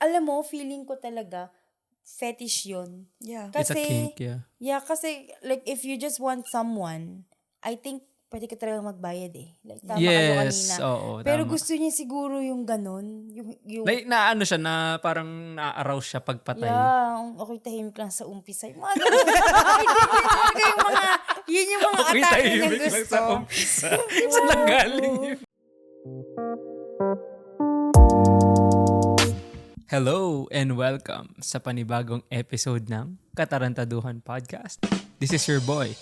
alam mo, feeling ko talaga, fetish yun. Yeah. It's a Kasi, kink, yeah. yeah, kasi, like, if you just want someone, I think, pwede ka talaga magbayad eh. Like, tama kayo kanina. Oo, Pero tama. gusto niya siguro yung ganun. Yung Like, na ano siya, na parang na-arouse siya pagpatay. yeah, okay, tahimik lang sa umpisa. Yung mga ganun. Yung mga, yun yung mga Okay, atake tahimik niyang lang gusto. sa umpisa. Saan nanggaling yun? Hello and welcome sa panibagong episode ng Katarantaduhan Podcast. This is your boy,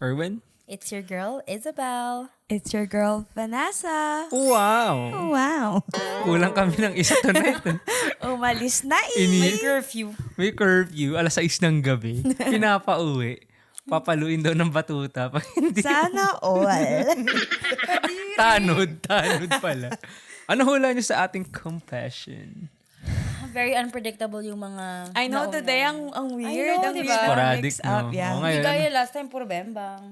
Erwin. It's your girl, Isabel. It's your girl, Vanessa. Wow! Wow. Kulang kami ng isa tonight. Umalis na May curfew. May curfew, alas 6 ng gabi. Pinapauwi. Papaluin daw ng batuta. Pag hindi, Sana all. tanod pala. Ano hula niyo sa ating confession? Very unpredictable yung mga I know nauna. today ang weird. I know, ang diba? weird Sporadic, mix up. no? Yeah. Oo, Hindi ngayon, gaya last time, puro bembang.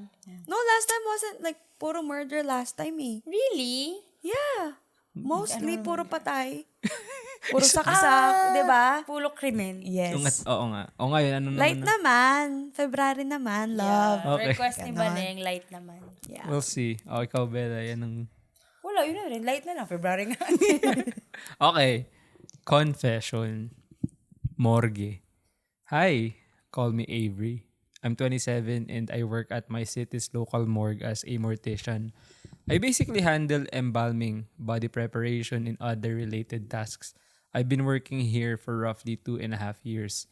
No, last time wasn't like puro murder last time eh. Really? Yeah. Mostly puro patay. Puro saksak, di ba? Pulo krimen. Yes. Oo nga. O ngayon, ano Light naman? naman. February naman. Love. Okay. Request ni Ganon. Baleng, light naman. Yeah. We'll see. O, ikaw, Bella, yan ang... Wala, yun na rin. Light na lang. February nga. Okay. Confession. Morgue. Hi. Call me Avery. I'm 27 and I work at my city's local morgue as a mortician. I basically handle embalming, body preparation, and other related tasks. I've been working here for roughly 2.5 years.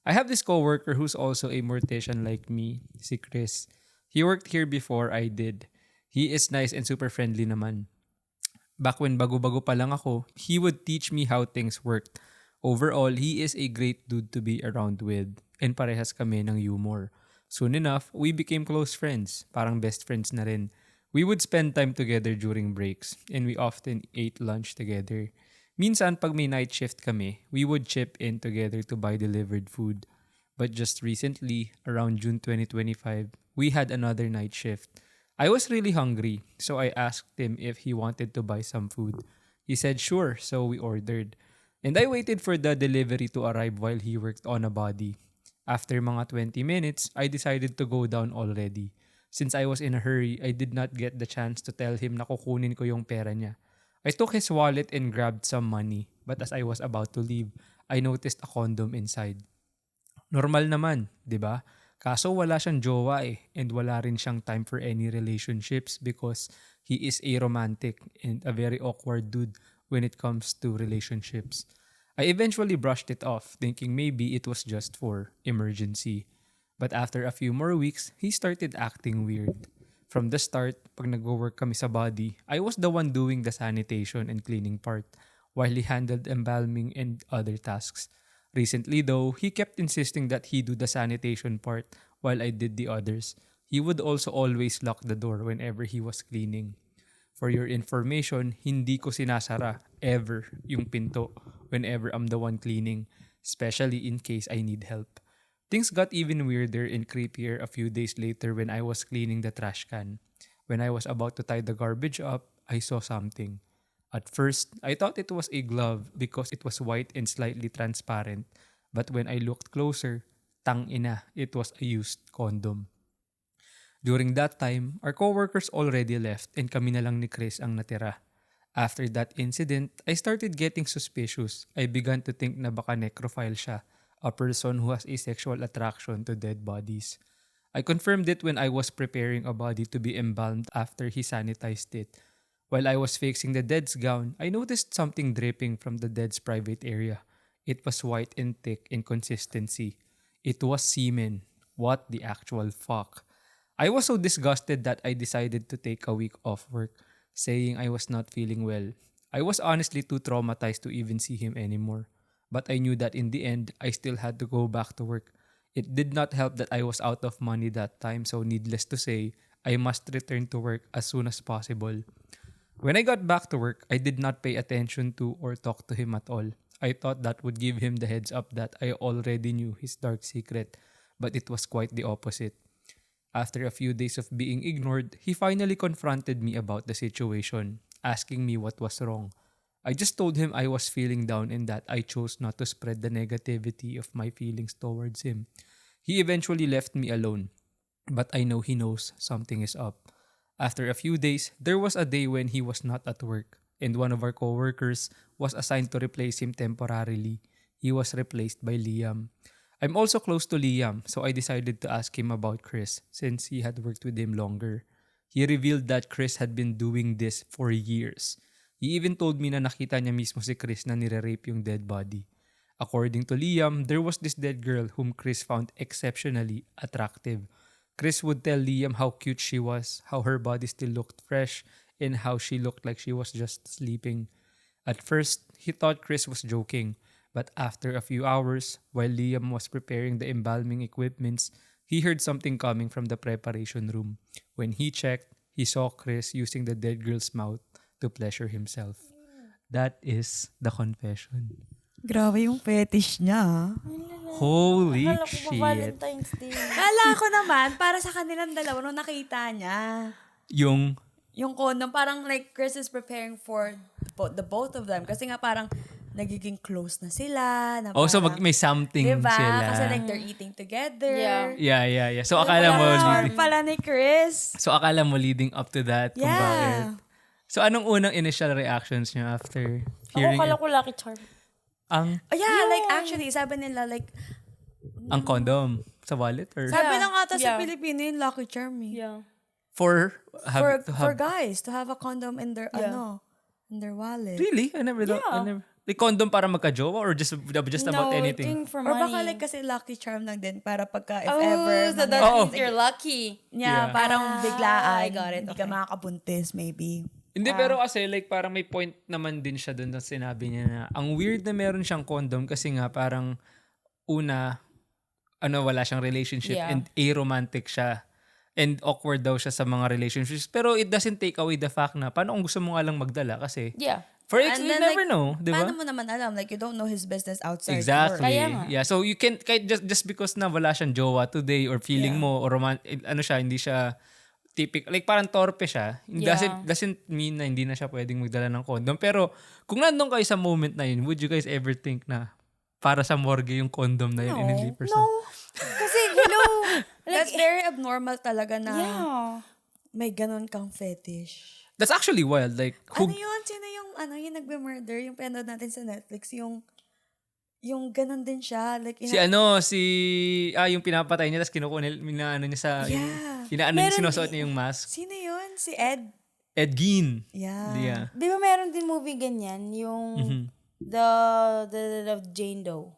I have this coworker who's also a mortician like me, si Chris. He worked here before I did. He is nice and super friendly naman. Back when bago-bago pa lang ako, he would teach me how things worked. Overall, he is a great dude to be around with. And parehas kami ng humor. Soon enough, we became close friends. Parang best friends na rin. We would spend time together during breaks. And we often ate lunch together. Minsan, pag may night shift kami, we would chip in together to buy delivered food. But just recently, around June 2025, we had another night shift. I was really hungry, so I asked him if he wanted to buy some food. He said sure, so we ordered. And I waited for the delivery to arrive while he worked on a body. After mga 20 minutes, I decided to go down already. Since I was in a hurry, I did not get the chance to tell him na kukunin ko yung pera niya. I took his wallet and grabbed some money, but as I was about to leave, I noticed a condom inside. Normal naman, di ba? Kaso wala siyang jowa and wala rin siyang time for any relationships because he is a romantic and a very awkward dude when it comes to relationships. I eventually brushed it off, thinking maybe it was just for emergency. But after a few more weeks, he started acting weird. From the start, pag nag-work kami sa body, I was the one doing the sanitation and cleaning part, while he handled embalming and other tasks. Recently though, he kept insisting that he do the sanitation part while I did the others. He would also always lock the door whenever he was cleaning. For your information, hindi ko sinasara ever yung pinto whenever I'm the one cleaning, especially in case I need help. Things got even weirder and creepier a few days later when I was cleaning the trash can. When I was about to tie the garbage up, I saw something. At first, I thought it was a glove because it was white and slightly transparent. But when I looked closer, tang-ina, it was a used condom. During that time, our coworkers already left and kami na lang ni Chris ang natira. After that incident, I started getting suspicious. I began to think na baka necrophile siya, a person who has a sexual attraction to dead bodies. I confirmed it when I was preparing a body to be embalmed after he sanitized it. While I was fixing the dead's gown, I noticed something dripping from the dead's private area. It was white and thick in consistency. It was semen. What the actual fuck? I was so disgusted that I decided to take a week off work, saying I was not feeling well. I was honestly too traumatized to even see him anymore. But I knew that in the end, I still had to go back to work. It did not help that I was out of money that time, so needless to say, I must return to work as soon as possible. When I got back to work, I did not pay attention to or talk to him at all. I thought that would give him the heads up that I already knew his dark secret, but it was quite the opposite. After a few days of being ignored, he finally confronted me about the situation, asking me what was wrong. I just told him I was feeling down and that I chose not to spread the negativity of my feelings towards him. He eventually left me alone, but I know he knows something is up. After a few days, there was a day when he was not at work, and one of our coworkers was assigned to replace him temporarily. He was replaced by Liam. I'm also close to Liam, so I decided to ask him about Chris since he had worked with him longer. He revealed that Chris had been doing this for years. He even told me na nakita niya mismo si Chris na nire-rape yung dead body. According to Liam, there was this dead girl whom Chris found exceptionally attractive. Chris would tell Liam how cute she was, how her body still looked fresh, and how she looked like she was just sleeping. At first, he thought Chris was joking, but after a few hours, while Liam was preparing the embalming equipments, he heard something coming from the preparation room. When he checked, he saw Chris using the dead girl's mouth to pleasure himself. That is the confession. Grabe yung fetish niya. Holy Akala ko pa shit. Valentine's Day. Kala ko naman, para sa kanilang dalawa nung nakita niya. Yung Yung condom, parang like Chris is preparing for the both of them. Kasi nga parang nagiging close na sila. Na so parang, may something diba? sila. Kasi like they're eating together. Yeah. Yeah. So akala mo Charm leading, pala ni Chris. so akala mo leading up to that kung bakit. Yeah. So anong unang initial reactions niya after Ako hearing kala it? ko Lucky Charm. ang Oh yeah, like actually, sabi nila like, ang condom sa wallet or sabi lang ata sa Yeah. Pilipino yung Lucky Charm eh. Yeah. for For guys, to have a condom in their, in their wallet. Really? I never thought. I Yeah. never. Like condom para magka-jowa or just about No, anything? I think for Or baka money. like kasi Lucky Charm lang din para pagka if Oh, ever. so that Oo. means you're lucky. Yeah. Yeah, parang biglaan. I got it. Hindi ka makakabuntis maybe. Hindi, pero kasi like parang may point naman din siya doon na sinabi niya na ang weird na meron siyang condom kasi nga parang una, wala siyang relationship Yeah. and aromantic siya. And awkward daw siya sa mga relationships. Pero it doesn't take away the fact na paano kung gusto mo nga lang magdala kasi Yeah. for And you then, never like, know, di ba? Paano mo naman alam? Like, you don't know his business outside Exactly. work. Kaya nga. Yeah, so you can kahit just because na wala siyang jowa today or feeling mo or hindi siya typical, like parang torpe siya. Yeah. Doesn't mean na hindi na siya pwedeng magdala ng condom. Pero kung nandun kayo sa moment na yun, would you guys ever think na para sa morgue yung condom na yun in a person? No. Kasi, hello. That's very abnormal talaga na Yeah. may ganun kang fetish. That's actually wild. Like, who, Ano yun? Sino yung nagbe-murder? Yung pinanood natin sa Netflix, yung ganun din siya. Like, yung pinapatay niya tapos kinukuha niya niya sa Yeah. sinusuot niya yung mask. Sino yun? Si Ed? Ed Gein. Yeah. Yeah. Di ba meron din movie ganyan? Yung the Jane Doe.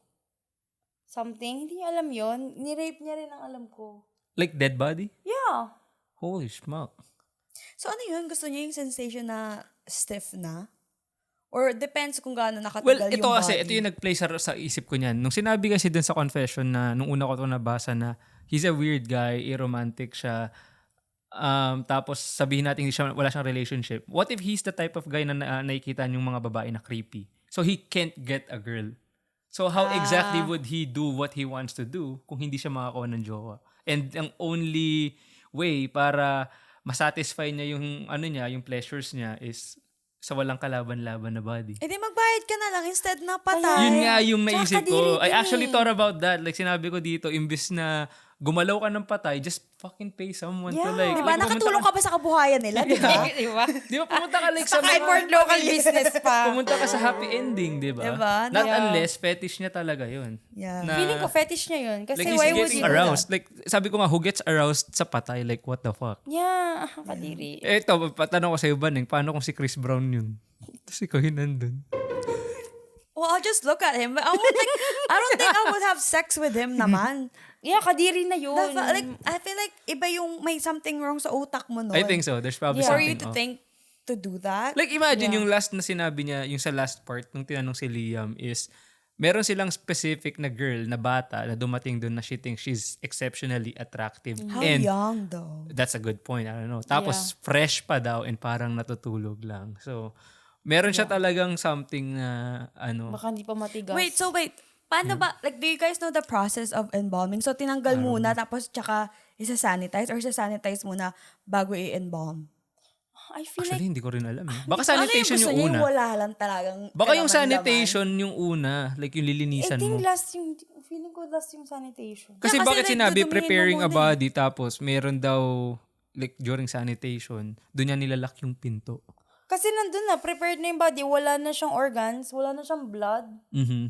Something. Hindi niya alam yon. Ni-rape niya rin ang alam ko. Like dead body? Yeah. Holy smoke. So ano yun? Gusto niya yung sensation na stiff na? Or depends kung gaano nakatagal Well, yung ito kasi, body? ito yung nag-play sa isip ko niyan. Nung sinabi kasi dun sa confession na, nung una ko ito nabasa na, he's a weird guy, aromantic siya, tapos sabihin natin wala siyang relationship. What if he's the type of guy na nakikita yung mga babae na creepy? So he can't get a girl. So how exactly would he do what he wants to do kung hindi siya makakuha ng jowa? And ang only way para masatisfy niya yung pleasures niya is sa walang kalaban-laban na body. Eh di magbayad ka na lang instead na patay. Yun nga yung naisip Tsaka ko. I kadiri din actually eh. thought about that. Like sinabi ko dito, imbis na gumalaw ka ng patay, just fucking pay someone to like... Diba? like, Nakatulong ka ba sa kabuhayan nila, diba? Di ba? Di ba pumunta ka like sa Support local business pa. pumunta ka sa happy ending, di ba? Diba? Not Yeah. unless fetish niya talaga yun. Yeah. Na, Feeling ko fetish niya yun. Kasi like he's why would getting you do aroused. that? Like sabi ko nga, who gets aroused sa patay? Like what the fuck? Yeah. Kadiri. Ito, patanong ko sa iyo, Baning, paano kung si Chris Brown yun? Tapos ikaw yun nandun. Well, I'll just look at him. But I don't think I would have sex with him naman. Yeah, kadiri na yun. Like, I feel like iba yung may something wrong sa utak mo nun. I think so. There's probably Yeah. For something you to off. think to do that. Like imagine Yeah. yung last na sinabi niya, yung sa last part nung tinanong si Liam is meron silang specific na girl na bata na dumating doon na she thinks she's exceptionally attractive. How And young though? that's a good point. I don't know. Tapos fresh pa daw and parang natutulog lang. So meron siya talagang something na Baka hindi pa matigas. Wait. Paano ba, like, do you guys know the process of embalming? So, tinanggal muna, tapos tsaka isa-sanitize or isa-sanitize muna bago i-embalm? I feel Actually, like, hindi ko rin alam eh. Baka Ano sanitation gusto yung niya, una. wala lang talagang Baka yung kalaman-laman? sanitation yung una. Like yung I lilinisan think mo. feeling ko last yung sanitation. Kasi Yeah, kasi bakit like, sinabi dudumihin mo preparing a muna body tapos meron daw like during sanitation, doon niya nilalak yung pinto. Kasi nandun na, prepared na yung body, wala na siyang organs, wala na siyang blood.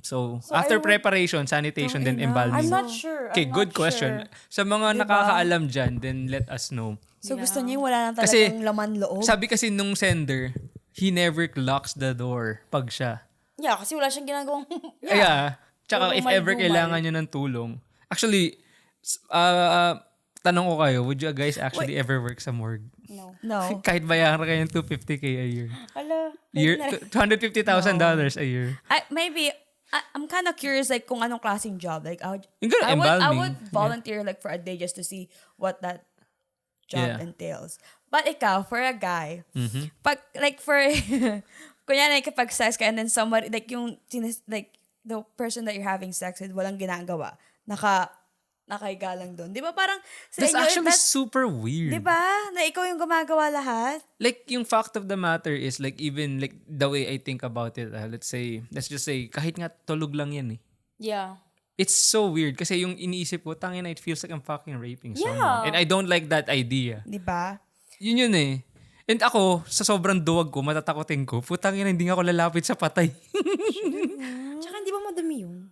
So, So, after I would- preparation, sanitation, then Tangina. embalming. I'm not sure. Okay, I'm good not question. sure. Sa mga nakakaalam dyan, then let us know. So gusto niya yung wala lang Kasi, talagang laman loob? sabi kasi nung sender, he never locks the door pag siya. Yeah, kasi wala siyang ginagawang... Yeah. Tsaka if ever Gumal-gumal. kailangan nyo ng tulong. Actually, tanong ko kayo, would you guys actually ever work sa morgue? No. No. Kahit bayaran kayo ng $250K a year. Ala, Year, $250,000 a year. Maybe, I'm kind of curious like kung anong klaseng job. Like, Yung ganun, I embalming. would volunteer like for a day just to see what that job Yeah. entails. But ikaw, for a guy, Mm-hmm. pag, like for, kunyari kapag sex ka and then somebody, like yung, like the person that you're having sex with, walang ginagawa, nakahiga lang doon. Di ba parang, sa That's inyo, actually super weird. di ba? Na ikaw yung gumagawa lahat? Like, yung fact of the matter is, like, even, like, the way I think about it, let's just say, kahit nga tulog lang yan eh. yeah. It's so weird kasi yung iniisip ko, tangina, it feels like I'm fucking raping Yeah. someone. And I don't like that idea. Di ba? Yun eh. And ako, sa sobrang duwag ko, matatakotin ko, putang ina, hindi nga ako lalapit sa patay. Tsaka hindi ba madumi yun?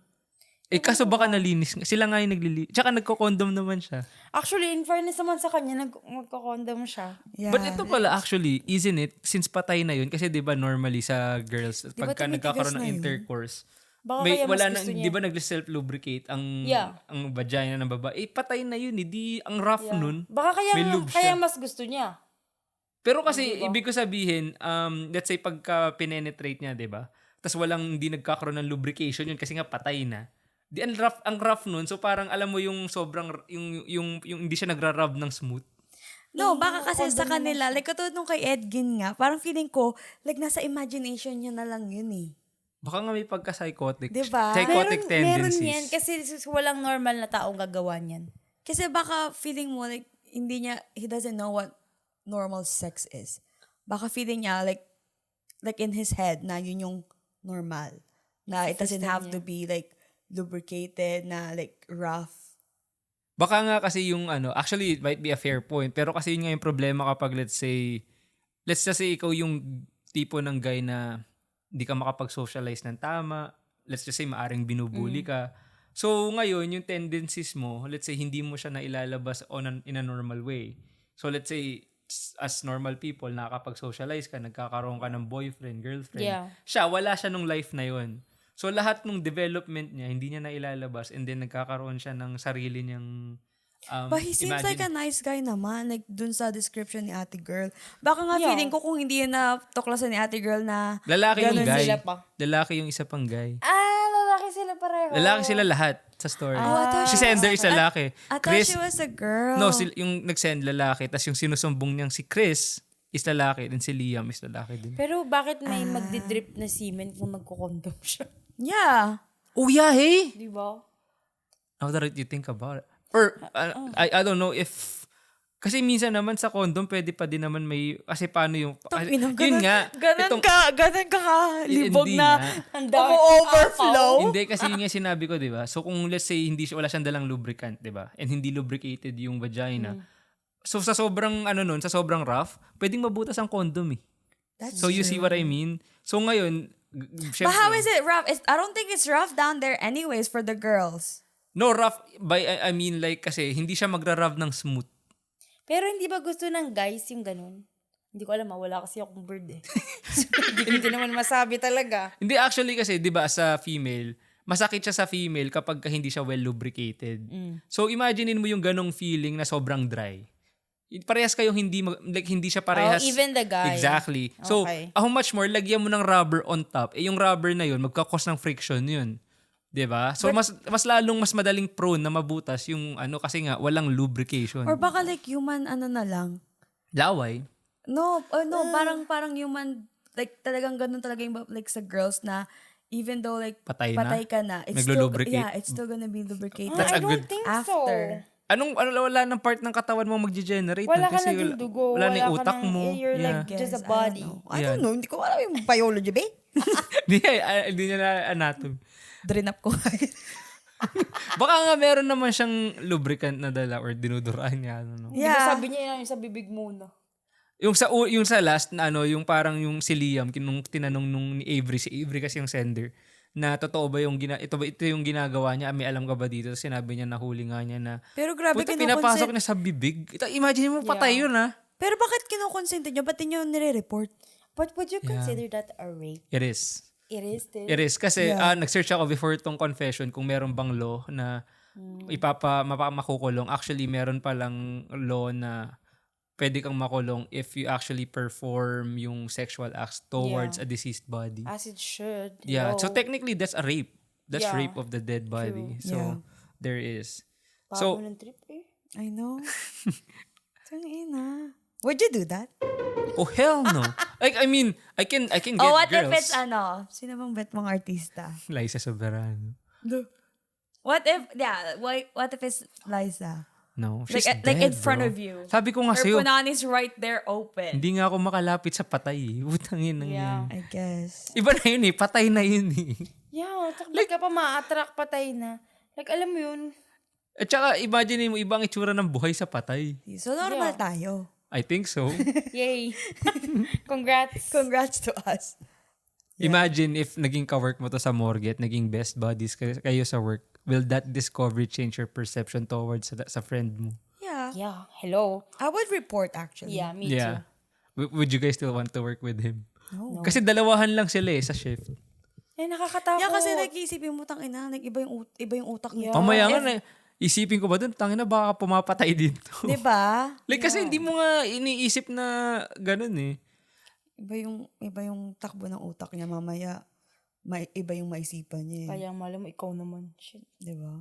Kaso baka nalinis. Sila nga yung naglilinis. Tsaka nagko-condom naman siya. Actually, in fairness naman sa kanya, magkakondom siya. Yeah. But ito pala actually, isn't it? Since patay na yun, kasi di ba normally sa girls, ba pagka tumitigas nagkakaroon ng na yun? intercourse, Baka may, kaya mas wala gusto nang, niya. di ba nag-self-lubricate ang vagina ng babae? Patay na yun, di ang rough nun. Baka May lube siya. kaya mas gusto niya. Pero kasi, ibig ko sabihin, let's say pagka penetrate niya, di ba? Tapos hindi nagkakaroon ng lubrication yun kasi nga patay na. Di ang rough nun. So parang alam mo yung sobrang, yung hindi siya nagra-rub ng smooth. No, baka kasi sa kanila, like katulad nung kay Edgin nga, parang feeling ko, like nasa imagination niya na lang yun eh. Baka nga may pagka-psychotic. Diba? Psychotic Meron tendencies. yan kasi walang normal na taong gagawa niyan. Kasi baka feeling mo, like, he doesn't know what normal sex is. Baka feeling niya, like in his head, na yun yung normal. Na it doesn't have to be, like, lubricated, na, like, rough. Baka nga kasi yung actually it might be a fair point, pero kasi yun nga yung problema kapag let's just say ikaw yung tipo ng guy na hindi ka makapag-socialize ng tama, let's just say maaring binubuli ka. So ngayon, yung tendencies mo, let's say hindi mo siya nailalabas in a normal way. So let's say as normal people, nakakapag-socialize ka, nagkakaroon ka ng boyfriend, girlfriend. Yeah. Siya, wala siya nung life na yon. So lahat ng development niya, hindi niya nailalabas and then nagkakaroon siya ng sarili niyang But he seems like a nice guy naman, like dun sa description ni Ate Girl. Baka nga feeling ko kung hindi yun na tuklasan ni Ate Girl na lalaki yung ganun guy. sila pa. Lalaki yung isa pang guy. Lalaki sila pareho. Lalaki sila lahat sa story. I thought Si Sender is lalaki. I thought she was a girl. No, yung nag-send lalaki. Tapos yung sinusumbong niyang si Chris is lalaki. And si Liam is lalaki din. Pero bakit may magdidrip na semen kung nagkukondom siya? Yeah. Oh yeah, hey! Di ba? Now that you think about it. Or, I don't know if... Kasi minsan naman sa condom, pwede pa din naman may... Kasi paano yung... yun nga. Ganun ka libog Hindi na nga. overflow. Hindi, kasi yun nga sinabi ko, di ba? So kung let's say wala siyang dalang lubricant, di ba? And hindi lubricated yung vagina. So sa sobrang sa sobrang rough, pwedeng mabutas ang condom eh. So you see what I mean? So ngayon, But how is it rough? I don't think it's rough down there anyways for the girls. No, rough by I mean like kasi hindi siya magra-rub ng smooth. Pero hindi ba gusto ng guys yung ganun? Hindi ko alam, wala kasi akong bird eh. Hindi naman masabi talaga. Hindi actually kasi 'di ba sa female, masakit siya sa female kapag hindi siya well lubricated. So imaginein mo yung ganong feeling na sobrang dry. Parehas kayong hindi siya parehas. Oh, even the guy. Exactly. So, Okay. how much more lagyan mo ng rubber on top. Yung rubber na yun magka-cause ng friction yun. 'Di ba? So mas madaling prone na mabutas yung kasi nga walang lubrication. Or baka like human na lang. Laway. No, parang human, like talagang ganun talaga yung like sa girls na even though like Patay ka na, it's Naglo-lubricate. still, it's still gonna be lubricated. That's I a good- don't think after. so. wala ng part ng katawan mo magge-generate. Wala ka kasi na din dugo. Wala na yung ka utak ng- mo. You're like Yeah. just a Yes, body. I don't know. Hindi ko alam yung biology, babe. Hindi niya na anatomy. Drain up ko. Baka nga meron naman siyang lubricant na dala or dinuduraan niya. Ano, no? Di ba sabi niya yung sa bibig muna? Yung sa last na yung parang yung si Liam, nung tinanong nung ni Avery, si Avery kasi yung sender, na totoo ba yung ito yung ginagawa niya, may alam ka ba dito? Sinabi niya, nahuli nga niya na, Pero grabe, puta, pinapasok niya sa bibig. Imagine mo, patay yun Pero bakit kinukonsente nyo? Ba't niyo nire-report? But would you consider that a rape? It is. It is still. It is. Kasi nag-search ako before tong confession kung meron bang law na makukulong. Actually, meron palang law na pwede kang makulong if you actually perform yung sexual acts towards a deceased body. As it should. Yeah. Hello. So technically, that's a rape. That's Yeah. rape of the dead body. True. So Yeah. there is. Bago So ng trip eh. I know. Tangina. Would you do that? oh hell no. Like I mean, I can get Oh, what girls. if it's sino bang bet mong artista? Liza Soberano. What if it's Liza? No, she's Like in dead, front bro. of you. Sabi ko nga Her sa'yo, punani's right there open. hindi nga ako makalapit sa patay. Utangin ng Yeah. I guess. Iba na yun patay na yun Yeah, like, ka pa ma-attract patay na. Like, alam mo yun, At saka, imagine mo, ibang itsura ng buhay sa patay. So normal tayo. I think so. yay. Congrats. Congrats to us. Imagine if naging kawork mo to sa morgue at naging best buddies kayo sa work. Will that discovery change your perception towards sa friend mo? Yeah. Yeah, hello. I would report actually. Yeah, me too. Would you guys still want to work with him? No. Kasi dalawahan lang sila sa shift. Eh, nakakatakot. Yeah, kasi nag-iisipin mo tangina, like iba yung utak niya. Mamaya nga na, isipin ko ba dun, tangina baka pumapatay dito. 'Di ba? Like kasi hindi mo nga iniisip na ganun eh. Iba yung takbo ng utak niya mamaya. Iba yung maisipan niya. Kaya malam mo, ikaw naman. Shit. 'Di ba?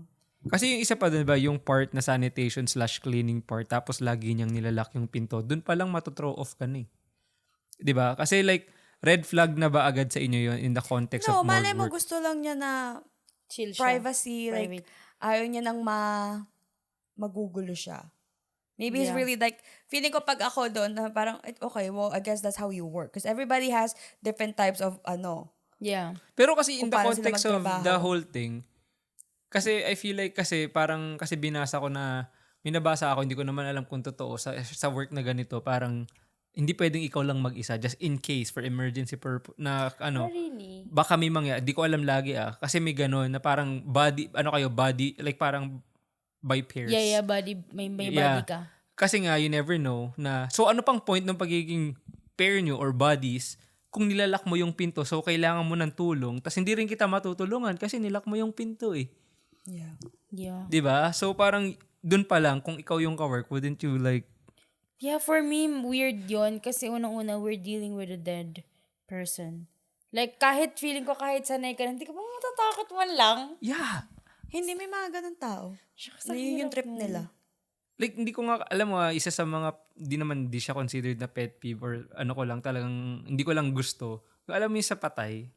Kasi yung isa pa dun ba, yung part na sanitation/cleaning part, tapos lagi niyang nilalak yung pinto, dun palang matuthrow off ka na eh. 'Di ba? Kasi like, red flag na ba agad sa inyo yon in the context of No, morgue malay mo work? gusto lang niya na Chill siya. privacy. Private. Like, ayaw niya nang magugulo siya. Maybe he's really like, feeling ko pag ako doon, na parang, okay, well, I guess that's how you work. Because everybody has different types of, Yeah. Pero kasi in the paano sila context of magtrabaho. the whole thing, kasi I feel like kasi binasa ko na, minabasa ako, hindi ko naman alam kung totoo, sa work na ganito, parang, hindi pwedeng ikaw lang mag-isa, just in case, for emergency purpose, na Really? baka may mangyari, di ko alam lagi kasi may gano'n, na parang body, like parang by pairs. Yeah, body. May Yeah. body ka. Kasi nga, you never know na, so ano pang point ng pagiging pair nyo or bodies kung nilalak mo yung pinto, so kailangan mo ng tulong, tas hindi rin kita matutulungan kasi nilak mo yung pinto eh. yeah. Yeah. 'Di ba? So parang dun pa lang, kung ikaw yung kawork, wouldn't you like, Yeah, for me, weird yon kasi unang-una, we're dealing with a dead person. Like, feeling ko kahit sanay ka, hindi ka ba matatakot man lang? yeah. Hindi, may mga ganun tao. Shucks, Na yun yung trip nila. Like, hindi ko nga, alam mo, isa sa mga, di siya considered na pet peeve or ano ko lang, talagang, hindi ko lang gusto. Alam mo yung sa patay,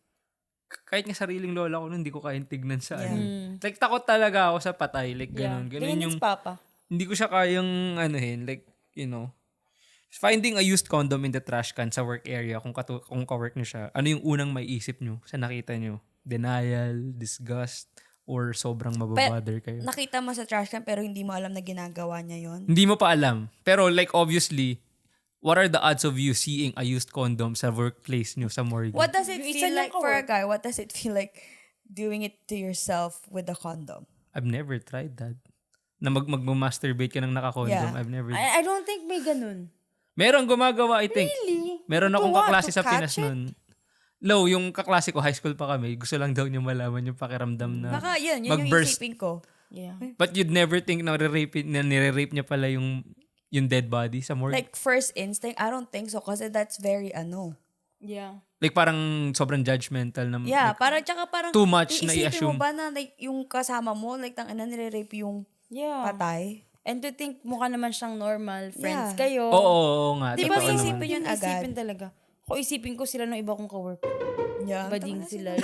kahit nga sariling lola ko, hindi ko kayang tignan sa ano. Like, takot talaga ako sa patay. Like, ganun. Ganun Tingin yung, si Papa. hindi ko siya kayang, like, finding a used condom in the trash can sa work area, kung ka-work niyo siya, ano yung unang maiisip niyo sa nakita niyo? Denial, disgust, or sobrang mababother kayo? Nakita mo sa trash can pero hindi mo alam na ginagawa niya yon. Hindi mo pa alam. Pero like obviously, what are the odds of you seeing a used condom sa workplace niyo sa morgue? What does it Yung isa feel lang like for a guy? What does it feel like doing it to yourself with a condom? I've never tried that. Na mag-masturbate ka ng naka-condom. Yeah. I've never. I don't think may ganun. Meron gumagawa, I think. Really? Meron akong To what? kaklase To sa Pinas catch it? nun. Low, yung kaklase ko, high school pa kami, gusto lang daw niya malaman yung pakiramdam na Baka yun yung mag-burst. isipin ko. Yeah. But you'd never think na nire-rape niya pala yung dead body sa morgue. Like first instinct, I don't think so kasi that's very Yeah. Like parang sobrang judgmental na. Yeah, like, parang too much na iisipin mo i-assume. ba na like, yung kasama mo, like nire-rape yung Yeah. patay? And to think mukha naman siyang normal, friends Yeah. kayo. Oo nga. Di ba totoo naman. isipin yun agad? Isipin talaga. Kung isipin ko sila ng iba kong kawork. Yeah. Bading sila.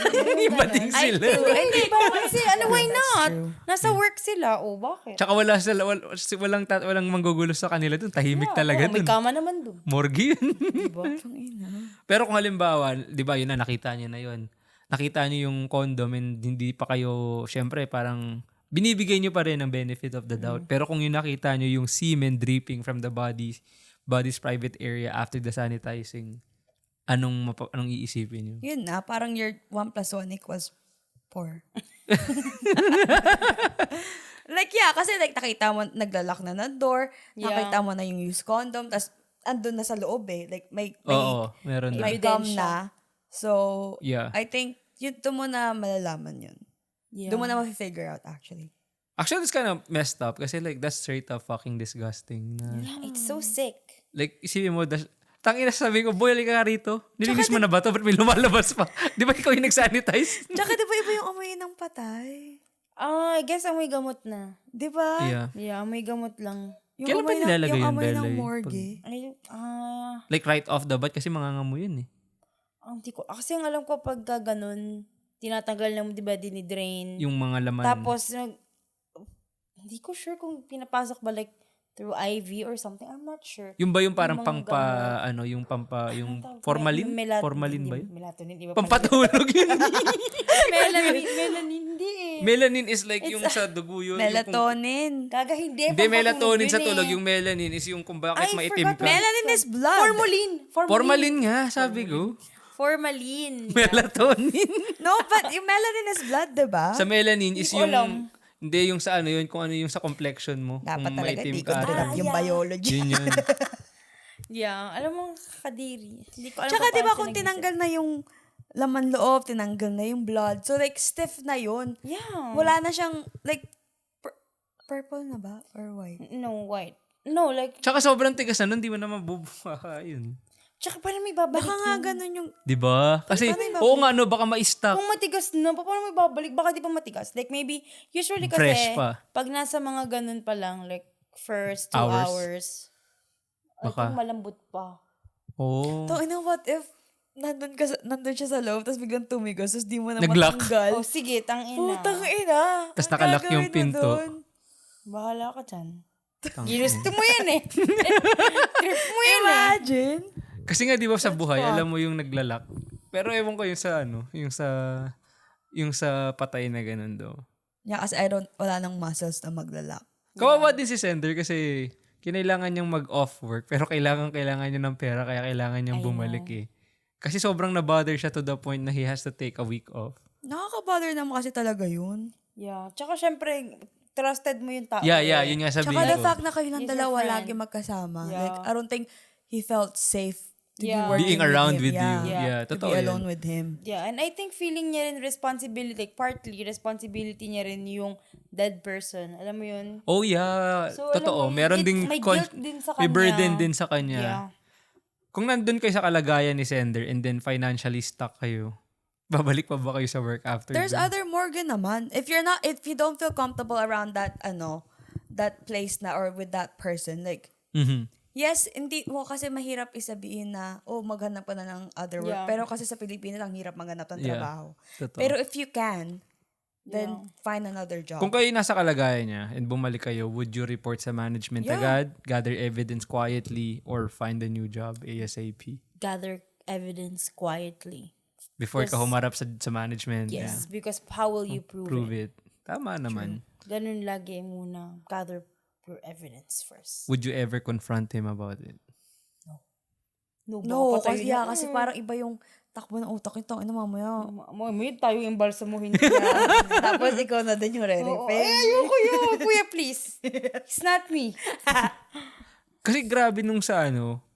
Bading I sila. do. Hindi ba? Kasi ano, why not? not. true. Nasa work sila. Oh, bakit? Tsaka walang manggugulo sa kanila dun. Tahimik talaga May dun. kama naman dun. Morgue yun. Diba? Pero kung halimbawa, di ba yun na, nakita niyo na yun. Nakita niyo yung condom and hindi pa kayo, syempre parang binibigay niyo pa rin ang benefit of the doubt. Pero kung yung nakita niyo yung semen dripping from the body's private area after the sanitizing, anong iisipin niyo? Yun na, parang your 1 + 1 = 4. Like, yeah, kasi like nakita mo, naglalak na ng door, nakita mo na yung used condom, tas andun na sa loob eh. Like, may Oo, meron na. gum na. So, Yeah. I think, doon mo na malalaman yun. Yeah. Doon mo na ma-figure out actually. Actually, it's kind of messed up kasi like that's straight up fucking disgusting. Yeah, it's so sick. Like, isipin mo, tangina sabi ko, boy, halika ka rito. Nilinis mo na ba to? Ba't may lumalabas pa? Di ba ikaw yung nag-sanitize? Tsaka di ba iba yung amoy ng patay? I guess amoy gamot na. Di ba? Yeah. Yeah, amoy gamot lang. Yung Kailan ba amoy nilalagay yung yung amoy ng belay? morgue. Like right off the bat kasi mangangamoy yun eh. Hindi ko. Kasi ang alam ko pag ganun, tinatanggal na mo, di ba, dinidrain. Yung mga laman. Tapos, hindi ko sure kung pinapasok ba like through IV or something. I'm not sure. Yung ba yung parang Yung mga yung formalin? Formalin ba yun? Melatonin, di ba? Pampatulog yun. Melanin, hindi eh. Melanin is like yung sa dugo yun. Melatonin. Gaga, hindi. Hindi, melatonin sa yun tulog. eh. Yung melanin is yung kung bakit I maitim forgot ka. Melanin is blood. Formalin nga, sabi ko. Formalin. Melatonin. No, but yung melanin is blood, diba? Sa melanin is Hindi ko yung... alam. Hindi, yung sa ano yun, kung ano yung sa complexion mo. Dapat kung talaga, maitim hindi ko ka. tinap yung biology. Yun yun. Yeah, alam mo, kadiri. Hindi ko alam Tsaka kung diba paano kung sila tinanggal na yung laman loob, tinanggal na yung blood. So like, stiff na yun. Yeah. Wala na siyang, like, purple na ba? Or white? No, white. No, like, Tsaka sobrang tigas na nun, di mo na mabubuha yun. tsaka paano may babalik Baka nga yun? ganun yung, Di ba? Kasi, oo nga no, baka ma-stuck. Kung matigas na, paano may babalik? Baka di pa matigas. Like maybe, usually kasi, Fresh pa. pag nasa mga ganun pa lang, like first 2 Hours. hours, I Baka. think malambot pa. Oo. to, what if, nandun siya sa loob, tapos biglang tumigos, tapos di mo na Nag-lock. matanggal. Oh, sige, tangina. Putang ina. Tas Ang nakalock gagawin yung mo pinto. dun? Bahala ka dyan. Ginusto mo yan eh. Trip mo yan eh. Imagine. Kasi nga, di ba sa buhay, alam mo yung naglalak. Pero ewan ko yung sa ano, yung sa patay na ganun daw. Yeah, kasi wala nang muscles na maglalak. Kawawa din si Sender kasi kinailangan niyang mag-off work pero kailangan niya ng pera kaya kailangan niyang bumalik eh. Kasi sobrang na-bother siya to the point na he has to take a week off. Nakaka-bother naman kasi talaga yun. Yeah. Tsaka syempre, trusted mo yung tao. Yeah, yun nga sabihin Tsaka the ko. fact na kayo ng He's your dalawa friend. lagi magkasama. Yeah. Like, I don't think he felt safe to Yeah. be working Being around him. with you. Yeah. Yeah, To totoo be yun. alone with him. Yeah, and I think feeling niya rin responsibility, like partly responsibility niya rin yung dead person. Alam mo yun? Oh yeah, So, totoo. alam mo, Meron ding may guilt din sa may kanya. burden din sa kanya. Yeah. Kung nandun kayo sa kalagayan ni Sender and then financially stuck kayo, babalik pa ba kayo sa work after? There's dun? other Morgan naman. If you don't feel comfortable around that place na or with that person, like, Mhm. yes, hindi mo kasi mahirap isabihin na, maghanap ka na ng other work. Yeah. Pero kasi sa Pilipinas, ang hirap maghanap ng Yeah. trabaho. Totoo. Pero if you can, then find another job. Kung kayo nasa kalagayan niya and bumalik kayo, would you report sa management Yeah. agad, gather evidence quietly, or find a new job ASAP? Gather evidence quietly. Before ka humarap sa management. Yes, because how will you prove Prove it. Tama naman. Ganun lagi muna. Gather your evidence first. Would you ever confront him about it? No, No, baka kasi, patayin kasi parang iba yung takbo ng utak ito. Ano mamaya? May tayo yung balsa mo, hindi Tapos ikaw na din yung re-repair. ayoko yun. Kuya, please. It's not me. Kasi grabe nung sa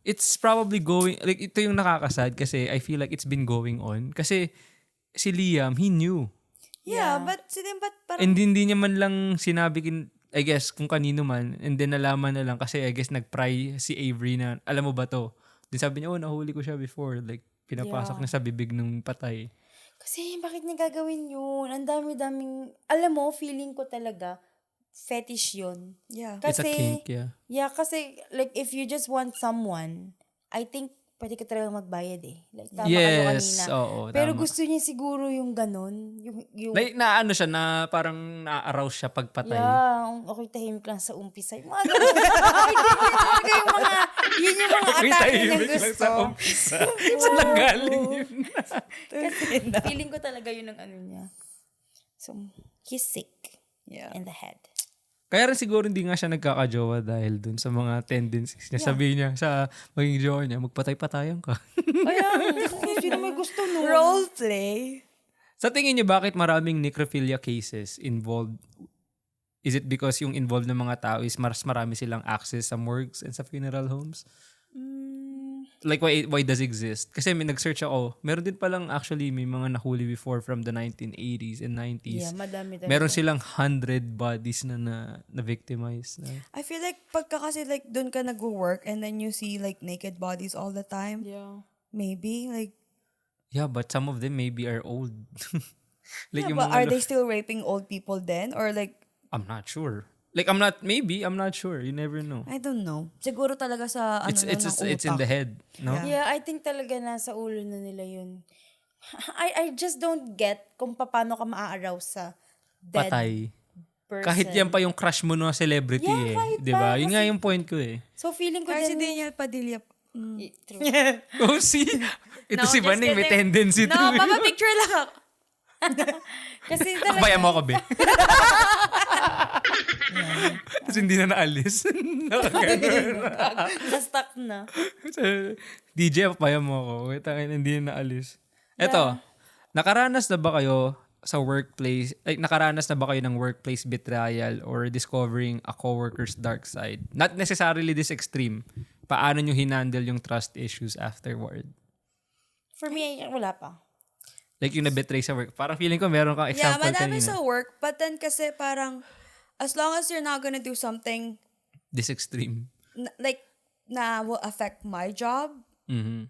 it's probably going, like ito yung nakakasad kasi I feel like it's been going on. Kasi si Liam, he knew. Yeah, but parang, And hindi niya man lang sinabi I guess, kung kanino man. And then nalaman na lang kasi I guess nag-pry si Avery na, alam mo ba to? Then sabi niya, nahuli ko siya before. Like, pinapasok na sa bibig ng patay. Kasi bakit niya gagawin yun? Ang dami-daming, alam mo, feeling ko talaga, fetish yun. yeah. It's a Kasi, kink, yeah. yeah, kasi, like, if you just want someone, I think, pwede ka talaga magbayad eh. Like, tama kayo kanina. Yes, oo, Pero tama. gusto niya siguro yung ganun. Yung Like, na ano siya, na parang na-arouse siya pagpatay. yeah, okay, tahimik lang sa umpisa. Yung mga ganun. Yun yung mga atake niya gusto. Saan lang galing yun? Feeling ko talaga yun ang ano niya. So, he's sick Yeah. in the head. Kaya rin siguro hindi nga siya nagkakajowa dahil dun sa mga tendencies niya. Sabihin niya sa maging jowa niya, magpatay-patayan ka. Kaya, sino may gusto nun? Roleplay. Sa tingin niyo, bakit maraming necrophilia cases involved? Is it because yung involved ng mga tao is marami silang access sa morgues and sa funeral homes? Like, why does it exist? Kasi may nag-search ako. Meron din palang actually may mga nahuli before from the 1980s and 90s. Yeah, madami talaga. Meron silang 100 bodies na victimize. I feel like pagka kasi like doon ka nag-work and then you see like naked bodies all the time, Yeah. maybe like, Yeah, but some of them maybe are old. Like yeah, yung but mga are they still raping old people then? Or like, I'm not sure. Like I'm not sure. You never know. I don't know. Siguro talaga sa ano It's ng utak. it's in the head, no? Yeah, I think talaga nasa ulo na nila yun. I just don't get kung paano ka maa-arouse sa dead Patay. person. Kahit yan pa yung crush mo na celebrity Yeah, eh. kahit 'Di ba? pa, Yun nga yung point ko eh. So feeling ko Kaya si din... Daniel Padilla. True. Oh, see? Ito No, si just Baning, may kidding. tendency to. No, papapicture lang ako. Kasi talaga... Akbayan mo ako, be. Tapos hindi na naalis. Na-stuck na. DJ, akbayan mo ako. Wait, hindi na naalis. Eto, nakaranas na ba kayo sa workplace, nakaranas na ba kayo ng workplace betrayal or discovering a coworker's dark side? Not necessarily this extreme. Paano nyo hinandle yung trust issues afterward? For me, wala pa. Like yung na-betray sa work. Parang feeling ko meron kang Yeah, example madami kanina. sa work. But then kasi parang, as long as you're not gonna do something This extreme. na will affect my job, Mhm.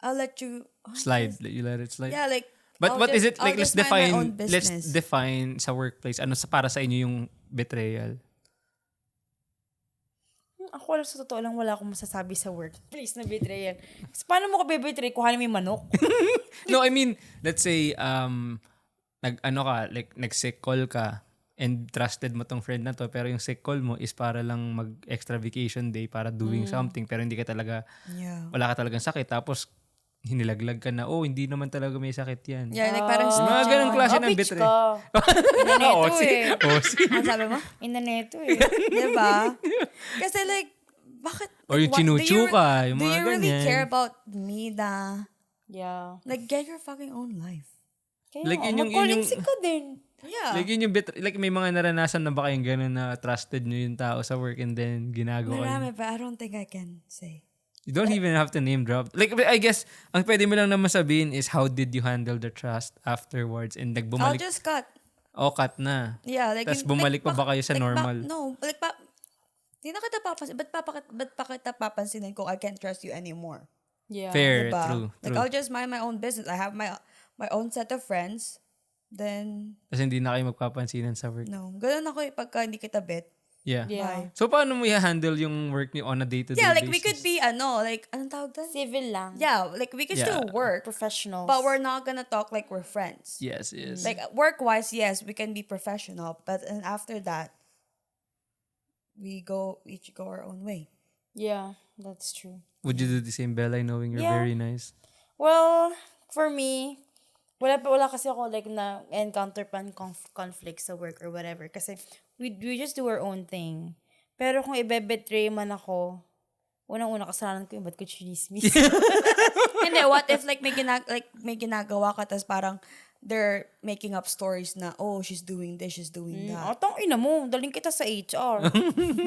I'll let you Slide. You let it slide. Yeah, like But I'll what is it? just- Like, I'll let's just mind my own define business. sa workplace. Ano para sa inyo yung betrayal? Ako wala, sa totoo lang, wala akong masasabi sa workplace na betrayal. Kasi paano mo ka bebetray? Kuhanin mo yung manok? No, I mean, let's say, nag-sick call ka and trusted mo tong friend na to, pero yung sick call mo is para lang mag-extra vacation day para doing something, pero hindi ka talaga, Yeah. wala ka talagang sakit. Tapos, hinilaglag ka na, hindi naman talaga may sakit yan. Yeah, like parang Yung mga ganong klase ng bitch betray. ka. Inaneto Oh, see? eh. Oh, see? Ano sabi mo? Inaneto eh. Diba? Kasi like, bakit? Or yung what- do chinuchu you- ka, yung Do mga you really ganyan. care about me na, Yeah. like, get your fucking own life. Kaya Like, like, yun yung- mag-calling yun yung- sick ka din. Yeah. Like yun yung like may mga naranasan na ba kayong gano'n na trusted nyo yung tao sa work and then ginagawa nyo? Marami, but I don't think I can say. You don't even have to name drop. Like, I guess, ang pwede mo lang naman sabihin is how did you handle the trust afterwards and I'll nagbumalik. just cut. Cut na. Yeah, like... Tas bumalik pa ba kayo sa normal? No, like, di na kita papansin. Ba't pa kita papansinin kung I can't trust you anymore? Yeah. Fair, Diba? true. Like, I'll just mind my own business. I have my own set of friends. Then, Kasi hindi na kayo magpapansinan sa work. no. Ganun ako pagka hindi kita bet. Yeah. Yeah. So, paano mo i-handle yung work niyo on a day-to-day Yeah, basis? like, we could be, anong tawag doon? Civil lang. Yeah, like, we could Yeah. still work. Professionals. But we're not gonna talk like we're friends. Yes, yes. Like, work-wise, yes, we can be professional. But then after that, we each go our own way. Yeah, that's true. Would you do the same, Bella, knowing you're Yeah. very nice? Well, for me, wala kasi ako like na encounter pan conflict sa work or whatever. Kasi we just do our own thing. Pero kung ibe-betray man ako, unang-una kasalanan ko yung ba't ko chinismis. Hindi, what if like may ginagawa ka tas parang they're making up stories na, oh, she's doing this, she's doing that. Tang ina mo, daling kita sa HR.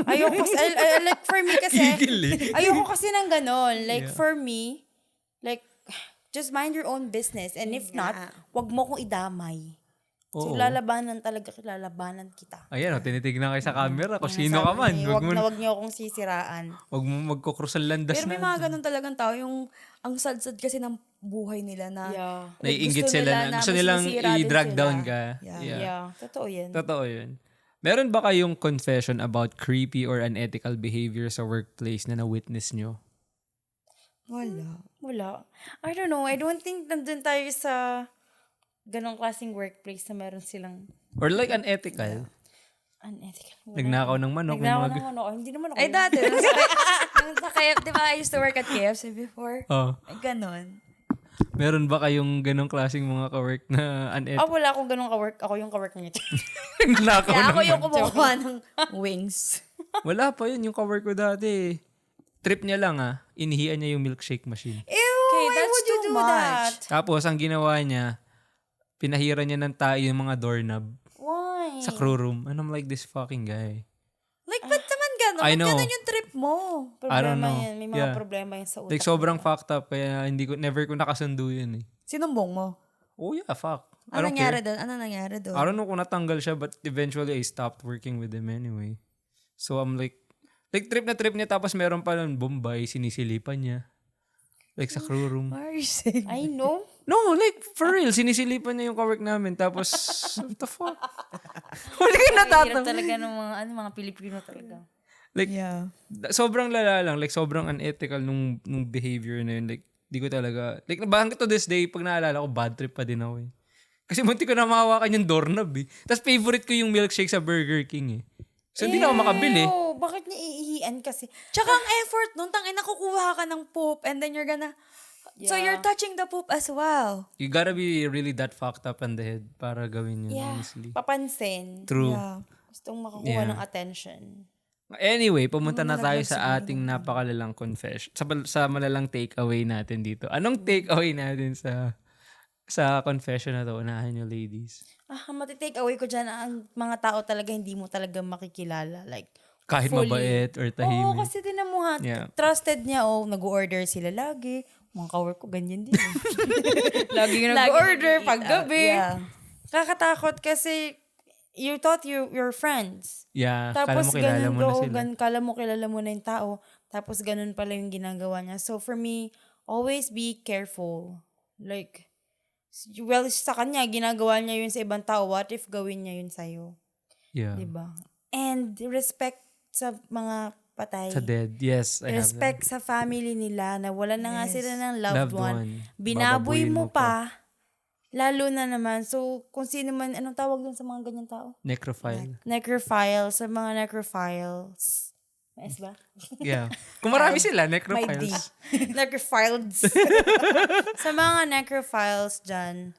Ayoko kasi, like for me kasi, ayoko kasi ng ganon. Like for me, like, just mind your own business. And if not, wag mo kong idamay. So, Oo. lalabanan kita. Ayan, tinitignan kayo sa camera. Kung sino ka man. Wag niyo akong sisiraan. Huwag mo magkukrus ang landas Pero may na. mga ganun talagang tao, yung ang sad-sad kasi ng buhay nila na Yeah. Naiingit gusto sila nila na. na Gusto nilang masisira din i-drag sila. down ka. Yeah. Totoo yan. Totoo yun. Meron ba kayong confession about creepy or unethical behavior sa workplace na na-witness nyo? Wala. I don't know. I don't think nandun tayo sa ganong klaseng workplace na meron silang Or like unethical. unethical. Nagnakaw ng manok. may Nagnakaw mga- ng ano. Hindi naman ako. Ay, yun. dati. Nung sa KFC, di ba I used to work at KFC before? Oh. Ay, ganon. Meron ba kayong ganong klaseng mga ka-work na unethical? Wala akong ganong ka-work. Ako yung ka-work niya. Nagnakaw Kaya ng ako yung manok. kumukuha ng wings. Wala pa yun, yung ka-work ko dati. Trip niya lang inihian niya yung milkshake machine. Ew, Okay, why that's would you too do much. that? Tapos, ang ginawa niya, pinahira niya ng tayo yung mga doorknob Why? sa crew room. And I'm like, this fucking guy. Like, ba't naman ganon? I Ba't know. ganon yung trip mo? I don't Problema know. yan. May mga Yeah. problema yan sa utak. Like, sobrang fucked up. Kaya never ko nakasundo yun eh. Sinumbong mo? Oh yeah, fuck. I Ano don't nangyari care. doon? Ano nangyari doon? I don't know kung natanggal siya, but eventually I stopped working with him anyway. So I'm like trip na trip niya, tapos meron pa nun Bombay, sinisilipan niya. Like sa crew room. Why are you saying? I know. No, like for real, sinisilipan niya yung kawork namin. Tapos, what the fuck? Wala kayo Hirap natatang. talaga ng mga Pilipino talaga. Like, Yeah. sobrang lala lang. Like, sobrang unethical nung behavior na yun. Like, di ko talaga, like, hanggang to this day, pag naalala ko, bad trip pa din ako eh. Kasi munti ko na mahawakan yung doorknob eh. Tapos favorite ko yung milkshake sa Burger King eh. So, hindi na ako makabili. Ew, bakit niya iihian kasi? Tsaka ang effort nun, tangina kukuha ka ng poop and then you're gonna... So Yeah. you're touching the poop as well. You gotta be really that fucked up in the head para gawin yun, Yeah. honestly. Papansin. True. Yeah. Gustong makakuha Yeah. ng attention. Anyway, pumunta na tayo sa ating napakalalang confession. Sa malalang takeaway natin dito. Anong takeaway natin sa confession na to? Unahan nyo, ladies. Matitake away ko dyan, ang mga tao talaga hindi mo talaga makikilala. Like, Kahit fully. mabait or Oo, tahimik. kasi tinan mo ha, Yeah. trusted niya, nag-order sila lagi. Mga kawork ko, ganyan din. Lagi nag-order paggabi. Yeah. Kakatakot kasi you thought you're friends. Yeah, kala Tapos mo kilala ganun mo na sila. kala mo kilala mo na yung tao. Tapos ganun pala yung ginagawa niya. So for me, always be careful. Like, well, sa kanya, ginagawa niya yun sa ibang tao. What if gawin niya yun sa'yo? Yeah. Diba? And respect sa mga patay. Sa dead. Yes, I have that. Respect sa family nila na wala na nga sila ng loved Loved one. one. Binaboy Bababuyin mo mo pa. Lalo na naman. So, kung sino man, anong tawag dun sa mga ganyan tao? Necrophile. Necrophile. Sa mga necrophiles. Mais ba? Yeah. Kung marami sila, May D. necrophiles. Necrophiles. Sa mga necrophiles dyan,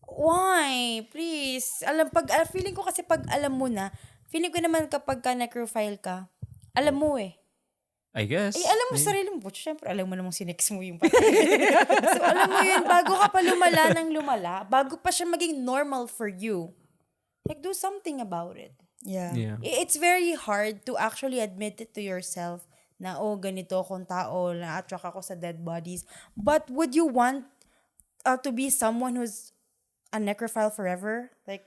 why? Please. Feeling ko kasi pag alam mo na, feeling ko naman kapag ka necrophile ka, alam mo eh. I guess. Alam mo sa sarili mo. Siyempre, alam mo namang sinex mo yung patay. So, alam mo yun, bago ka pa lumala, bago pa siya maging normal for you, like, do something about it. Yeah. Yeah. It's very hard to actually admit it to yourself na, ganito akong tao, na-attract ako sa dead bodies. But would you want to be someone who's a necrophile forever? Like,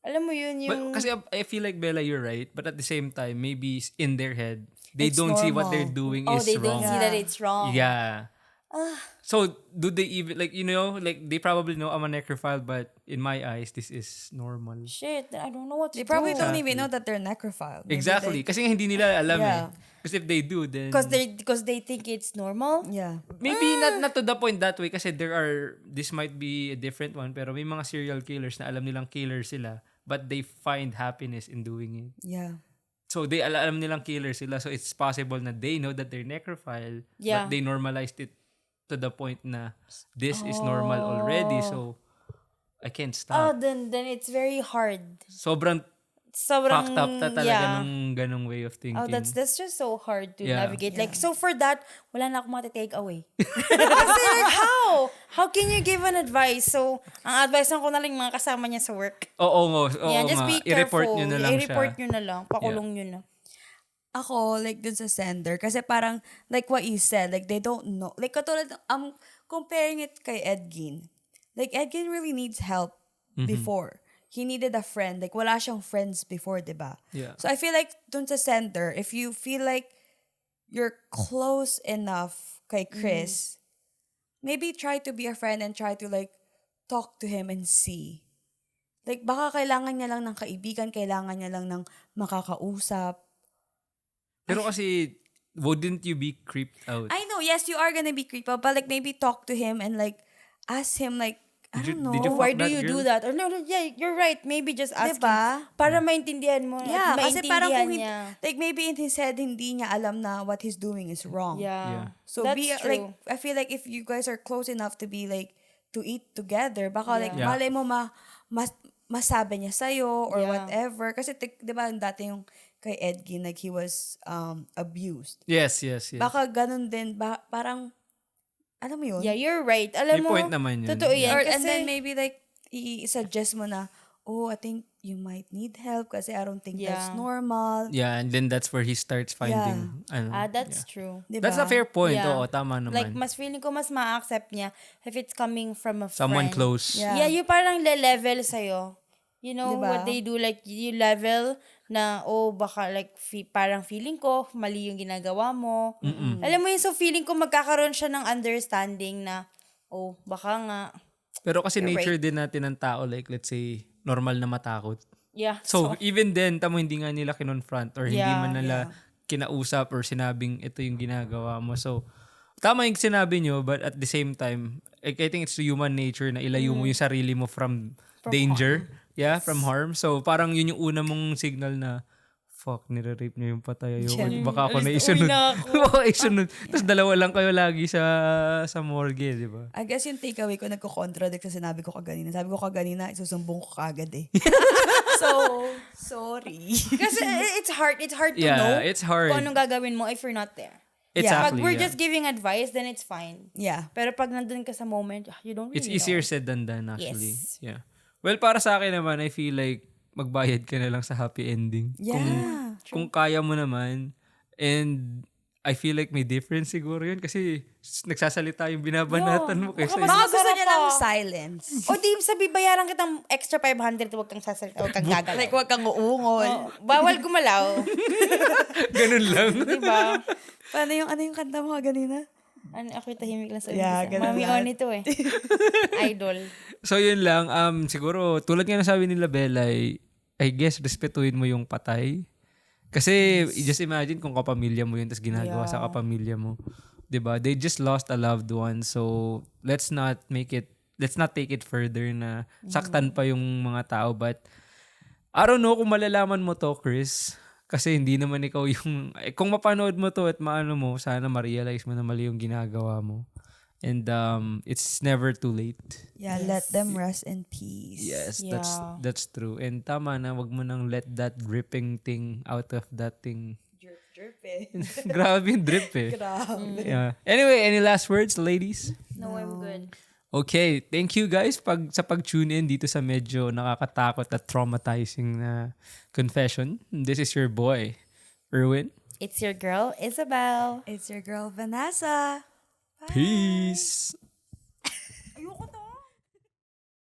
alam mo yun, yung... But kasi I feel like, Bella, you're right. But at the same time, maybe in their head, they It's don't see what normal. they're doing is they wrong. don't see that it's wrong. Yeah. So, do they even, like, like, they probably know I'm a necrophile, but in my eyes, this is normal. Shit, I don't know what to They probably do. don't even know that they're necrophile. Maybe Exactly. Kasi nga hindi nila alam Yeah. Kasi if they do, then... Because they think it's normal. Yeah. Maybe not to the point that way kasi this might be a different one, pero may mga serial killers na alam nilang killer sila, but they find happiness in doing it. Yeah. So, they alam nilang killer sila, so it's possible na they know that they're necrophile, Yeah. but they normalized it to the point na this is normal already, so I can't stop. Then it's very hard. Sobrang Sobrang, fucked up talaga yeah. nung ganong way of thinking. That's just so hard to Yeah. navigate. Like, so for that, wala na akong mati-take away. Kasi like, how? How can you give an advice? So, ang advice ko na lang mga kasama niya sa work. Oo Yeah, just nga. be careful. I-report nyo na lang I-report siya. nyo na lang. Pakulong nyo na. Ako, like, dun sa sender, kasi parang, like what you said, like, they don't know. Like, katulad, comparing it kay Edgin. Like, Edgin really needs help before. He needed a friend. Like, wala siyang friends before, diba? Yeah. So, I feel like, dun sa sender, if you feel like you're close enough kay Chris, maybe try to be a friend and try to, like, talk to him and see. Like, baka kailangan niya lang ng kaibigan, kailangan niya lang ng makakausap. Pero kasi, wouldn't you be creeped out? I know, yes, you are gonna be creeped out, but like maybe talk to him and like ask him like, I Did you- don't know. did you Why fuck do that you do girl? that? Or no, yeah, you're right. Maybe just ask Diba? him para maintindihan mo. Yeah, at kasi parang maintindihan kung hindi, niya. like maybe in his head, hindi niya alam na what he's doing is wrong. Yeah. Yeah. So that's be true. like, I feel like if you guys are close enough to be like, to eat together, baka like, Yeah. malay mo masabi niya sa'yo or Yeah. whatever. Kasi di ba dati yung kay Edgin, like he was abused. Yes. Baka ganun din, parang, alam mo yun? Yeah, you're right. Alam May mo, point naman yun. totoo yan. Or, kasi, and then maybe like, i-suggest mo na, oh, I think you might need help kasi I don't think that's Yeah. normal. Yeah, and then that's where he starts finding, that's true. Diba? That's a fair point. Yeah. Oo, tama naman. Like, mas feeling ko mas ma-accept niya if it's coming from a Someone friend. close. Yeah. Yeah, yung parang le-level sa'yo. You know Diba? what they do? Like, you level na, oh, baka like, parang feeling ko, mali yung ginagawa mo. Alam mo yun, so feeling ko magkakaroon siya ng understanding na, oh, baka nga. Pero kasi You're nature din natin ng tao, like let's say, normal na matakot. Yeah. So, even then, tamo hindi nga nila kinonfront or hindi Yeah, man nila kinausap or sinabing ito yung ginagawa mo. So, tama yung sinabi nyo, but at the same time, I think it's human nature na ilayo mo yung sarili mo from danger. Yeah, from harm. So, parang yun yung una mong signal na, fuck, nire-rape niya yung patay. Baka ako na isunod. Baka isunod. Tapos dalawa lang kayo lagi sa morgue, di ba? I guess yung takeaway ko nagko-contradict sa sinabi ko kaganina. Sabi ko kaganina, isusumbong ko kagad eh. So, sorry. Kasi it's hard to Yeah, know it's hard. kung anong gagawin mo if you're not there. Exactly. Pag we're yeah. just giving advice, then it's fine. Yeah. Pero pag nandun ka sa moment, you don't really It's easier know. said than done, actually. Yes. Yeah. Well, para sa akin naman, I feel like magbayad ka na lang sa happy ending. Yeah. Kung kaya mo naman. And I feel like may difference siguro yun kasi nagsasalita yung binabanatan mo kaysa Baka Baka gusto Masarap niya ka. ng silence. O di, sabi, bayaran kitang extra 500, huwag kang sasalita, huwag kang gagalaw. Like, wag kang uungol. Bawal gumalaw. ganun lang. Diba? Paano yung, ano yung kanta mo kaganina? Ako'y tahimik lang sa Yeah, umpisa. ganun Mami lahat. on ito eh. Idol. So yun lang. Siguro, tulad nga nasabi nila Bella, I guess, respetuhin mo yung patay. Kasi, just imagine kung kapamilya mo yun, tapos ginagawa sa kapamilya mo. 'Di ba? They just lost a loved one. So, let's not take it further na saktan pa yung mga tao. But, I don't know kung malalaman mo to, Chris. Kasi hindi naman ikaw yung... kung mapanood mo to at maano mo, sana ma-realize mo na mali yung ginagawa mo. And it's never too late. Yeah, let them rest in peace. Yes, Yeah. that's true. And tama na, wag mo nang let that dripping thing out of that thing. Drip eh. Grabe yung drip eh. Grabe. Yeah. Anyway, any last words, ladies? No, I'm good. Okay, thank you guys sa pag-tune in dito sa medyo nakakatakot at traumatizing na confession. This is your boy, Erwin. It's your girl, Isabel. It's your girl, Vanessa. Peace. Ayoko to.